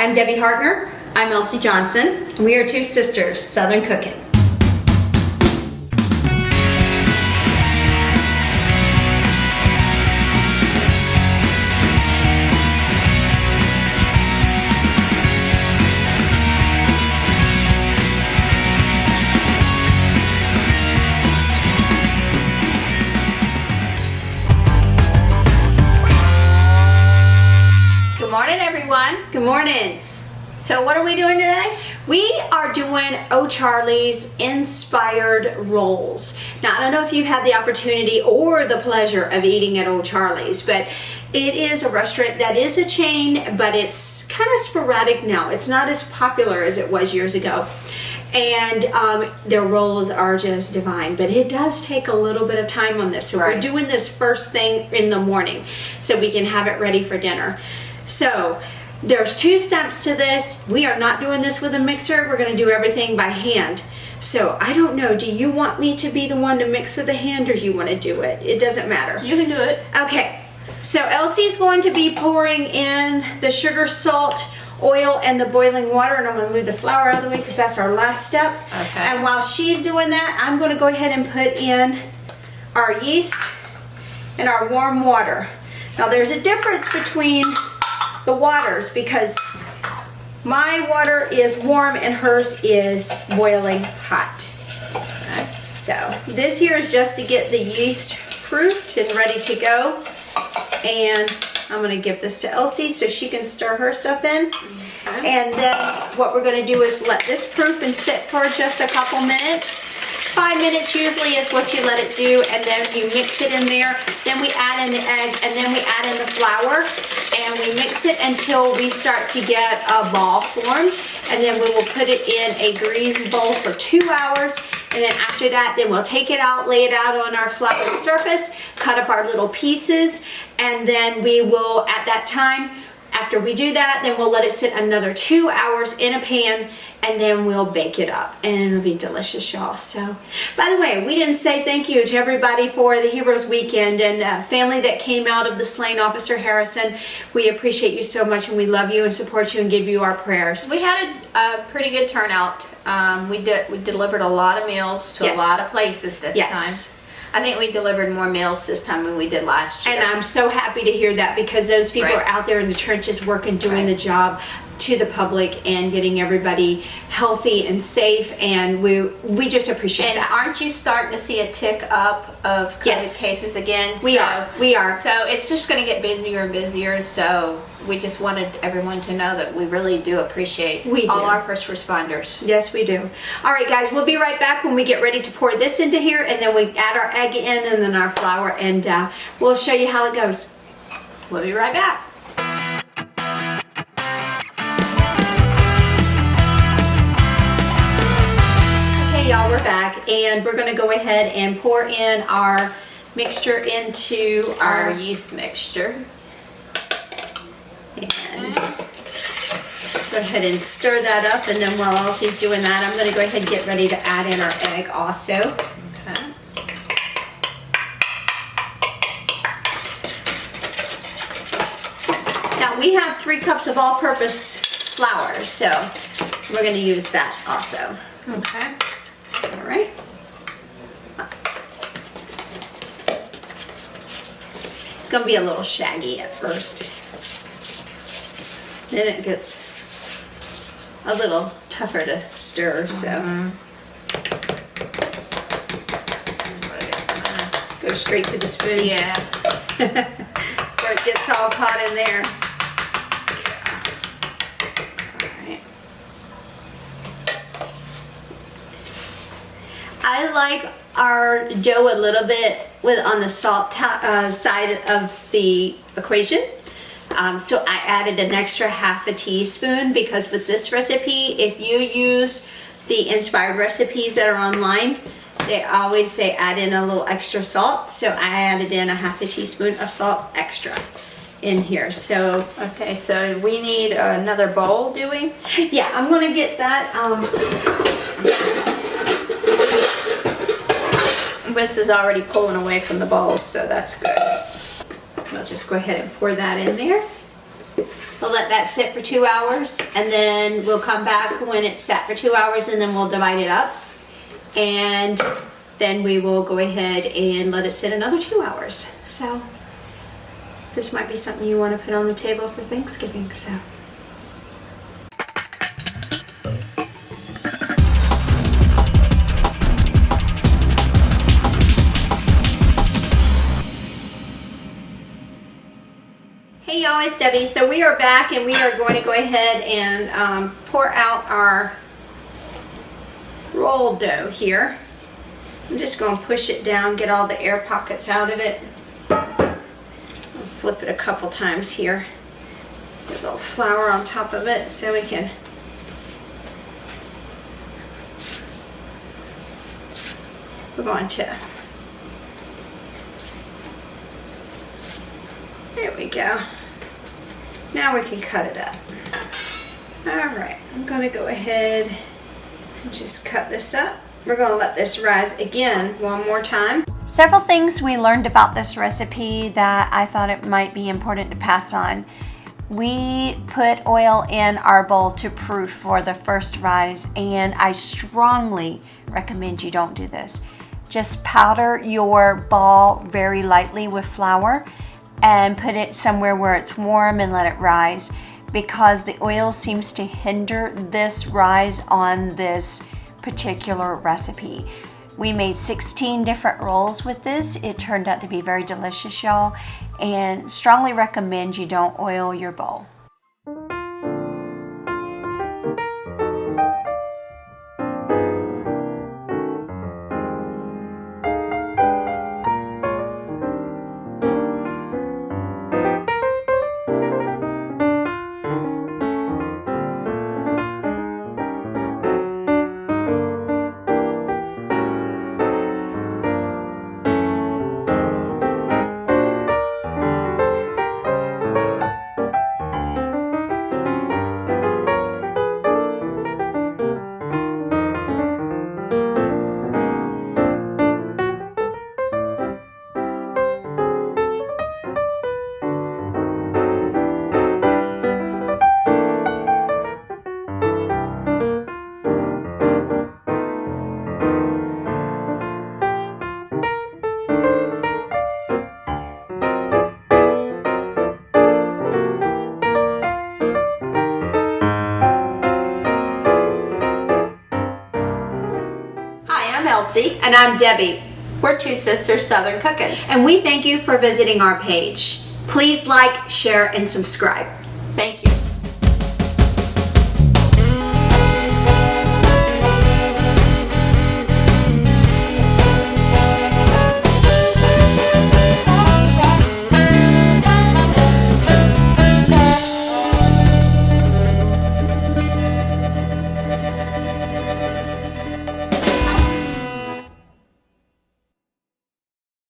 I'm Debbie Hartner. I'm Elsie Johnson. We are two sisters, Southern Cooking. Good morning, everyone. Good morning. So what are we doing today? We are doing Charley's inspired rolls. Now, I don't know if you've had the opportunity or the pleasure of eating at Charley's, but it is a restaurant that is a chain, but it's kind of sporadic now. It's not as popular as it was years ago. And their rolls are just divine, but it does take a little bit of time on this. So Right. we're doing this first thing in the morning so we can have it ready for dinner. So there's 2 steps to this. We are not doing this with a mixer. We're going to do everything by hand. So I don't know, do you want me to be the one to mix with the hand, or do you want to do it? It doesn't matter. You can do it. Okay, so Elsie's going to be pouring in the sugar, salt, oil, and the boiling water, and I'm going to move the flour out of the way because that's our last step. Okay. And while she's doing that, I'm going to go ahead and put in our yeast and our warm water. Now there's a difference between the waters because my water is warm and hers is boiling hot. Okay. So this here is just to get the yeast proofed and ready to go. And I'm gonna give this to Elsie so she can stir her stuff in. Okay. And then what we're gonna do is let this proof and sit for just a couple minutes. 5 minutes usually is what you let it do, and then you mix it in there. Then we add in the egg, and then we add in the flour, and we mix it until we start to get a ball formed. And then we will put it in a greased bowl for 2 hours. And then after that, then we'll take it out, lay it out on our flat surface, cut up our little pieces, and then we will, at that time, after we do that, then we'll let it sit another 2 hours in a pan, and then we'll bake it up, and it'll be delicious, y'all. So, by the way, we didn't say thank you to everybody for the Heroes Weekend and family that came out of the slain Officer Harrison. We appreciate you so much, and we love you and support you and give you our prayers. We had a pretty good turnout. We delivered a lot of meals to Yes. a lot of places this Yes. time. I think we delivered more meals this time than we did last year. And I'm so happy to hear that because those people Right. are out there in the trenches working, doing the job to the public and getting everybody healthy and safe, and we just appreciate And that. aren't you starting to see a tick up of COVID Yes. cases again? We are. So it's just going to get busier and busier. So we just wanted everyone to know that we really do appreciate We do. all our first responders. Yes, we do. All right, guys, we'll be right back when we get ready to pour this into here, and then we add our egg in and then our flour, and we'll show you how it goes. We'll be right back. Okay, y'all, we're back, and we're going to go ahead and pour in our mixture into Our yeast mixture. and go ahead and stir that up, and then while Elsie's doing that, I'm going to go ahead and get ready to add in our egg also. Okay. Now we have 3 cups of all-purpose flour, so we're going to use that also. Okay. All right. It's going to be a little shaggy at first. Then it gets a little tougher to stir, so go straight to the spoon. Yeah. Where it gets all caught in there. All right. I like our dough a little bit on the salt side of the equation. So I added an extra half a teaspoon because with this recipe, if you use the inspired recipes that are online, they always say add in a little extra salt. So I added in a half a teaspoon of salt extra in here. So Okay, so we need another bowl, do we? yeah, I'm gonna get that. This is already pulling away from the bowl, so that's good. We'll just go ahead and pour that in there. We'll let that sit for 2 hours, and then we'll come back when it's set for 2 hours, and then we'll divide it up. And then we will go ahead and let it sit another 2 hours. So this might be something you want to put on the table for Thanksgiving. So. Hey y'all, it's Debbie. So we are back, and we are going to go ahead and pour out our roll dough here. I'm just going to push it down, get all the air pockets out of it. I'll flip it a couple times here. Get a little flour on top of it so we can we're going to. There we go. Now we can cut it up. Alright, I'm going to go ahead and just cut this up. We're going to let this rise again one more time. Several things we learned about this recipe that I thought it might be important to pass on. We put oil in our bowl to proof for the first rise, and I strongly recommend you don't do this. Just powder your ball very lightly with flour and put it somewhere where it's warm and let it rise, because the oil seems to hinder this rise on this particular recipe. We made 16 different rolls with this. It turned out to be very delicious, y'all, and strongly recommend you don't oil your bowl. And I'm Debbie. We're two sisters Southern cooking. And we thank you for visiting our page. Please like, share, and subscribe. Thank you.